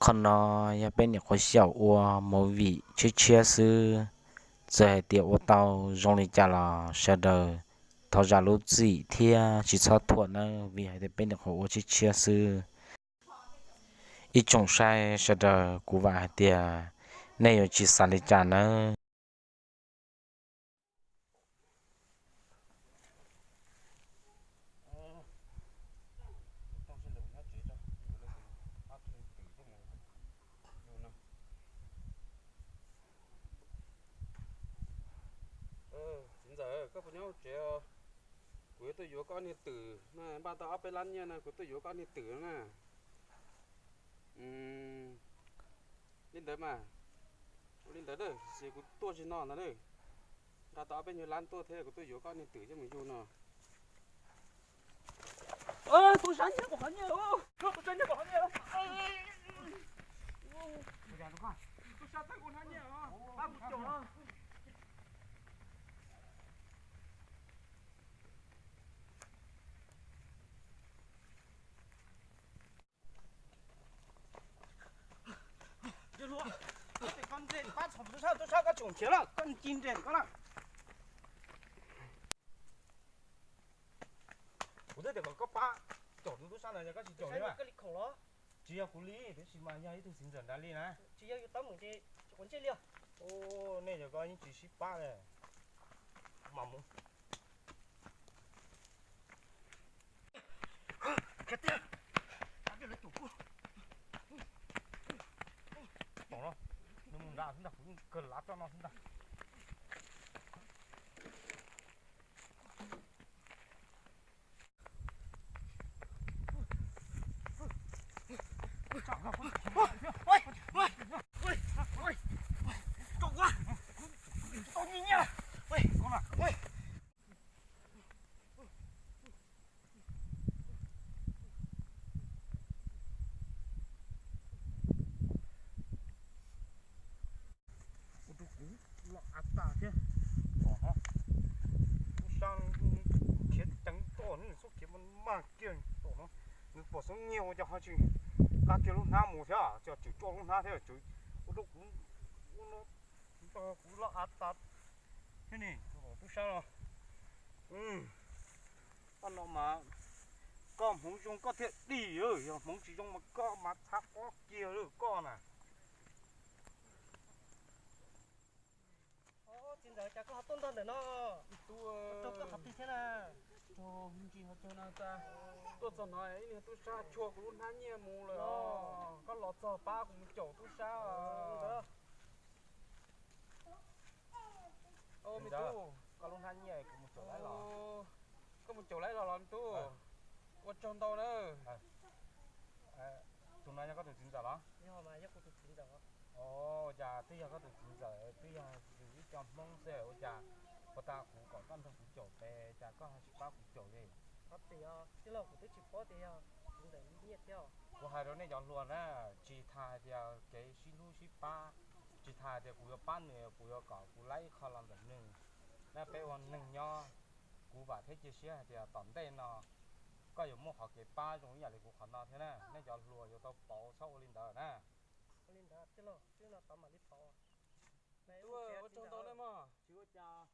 con nó ya bên những khối小窝某vị去切是在点我到容里家了，晓得头家路自己贴去操作呢，vì hay bên những khối去切是一种sai晓得古瓦的，那有去山里家呢。chính giờ các bạn nhau trẻ của tôi vô con điện tử nè ba tao áp lên nha nè của tôi vô con điện tử nè lên tới mà lên tới đây sẽ của tôi chỉ nọ nữa đây ta tao bên nhiều lan tôi thế của tôi vô con điện tử cho mình vô nè ơi tôi sáng nhớ của hắn nhớ tôi sáng nhớ của hắn nhớ tôi sáng thấy của hắn nhớ ba một chỗ con rền phát sống tôi sao các chủng chế là con chim rền con ạ của tôi để có ba chỗ tôi sao này các chị chỗ đấy mà cái lịch khổ đó chỉ là cú lý thế chỉ mà nhau tôi xin dần đã đi này chỉ là tấm một cái con chết liêu ô này giờ coi những chỉ ship ba này mỏng cái tiền cái lấy chủ cua bỏ nó mình ra chúng ta cũng cần lá cho nó chúng ta cậu quá cậu nhìn nhá ôi con à ôi ta chứ đó sang khiến trắng tổ nó số kiếmมันมากเกินtổ nó bỏ xuống nhiều cho họ chừng các kiểu lúc nào mua thế à cho chịu cho lúc nào thế chịu lúc nó cũng là áp tát thế này tôi sao rồi anh nó mà con muốn dùng có thể đi rồi muốn chỉ dùng mà có mà tháp có kia rồi con à chính giờ chắc có học tôn thân để nó tôi có học thì thế nào cho mình chỉ học cho nó ta tôi cho nói ấy tôi sa chua của luôn hai nhia mù rồi có lọt cho ba cũng chỗ tôi sa đó ô mình tu có luôn hai nhia cũng một chỗ lấy lò có một chỗ lấy lò làm tu có tròn tàu nữa tụi nó có được chính giờ đó nhưng mà nhắc có được chính giờ ồ dạ tuy giờ có được chính giờ tuy giờ cho mong xe ở nhà, người ta cũng còn con thằng cũng chỗ về, nhà có 28 cũng chỗ đi. Có thì chứ là cũng chỉ có thì cũng để biết theo. Của hai đứa này dọn luôn á, chỉ thay thì cái xin thu xin ba, chỉ thay thì cũng có bán nữa, cũng có cả cũng lấy khó làm được nưng, nè bé còn nưng nho, cũng bảo thế chia sẻ thì tận đây nó có những một học cái ba trong nhà này cũng khó nào thế nè, nè dọn luôn rồi tao bảo sau lên đó nè. Lên đó chứ là tao mà đi bỏ. Tôi ở trong đó đấy mà, chưa cha.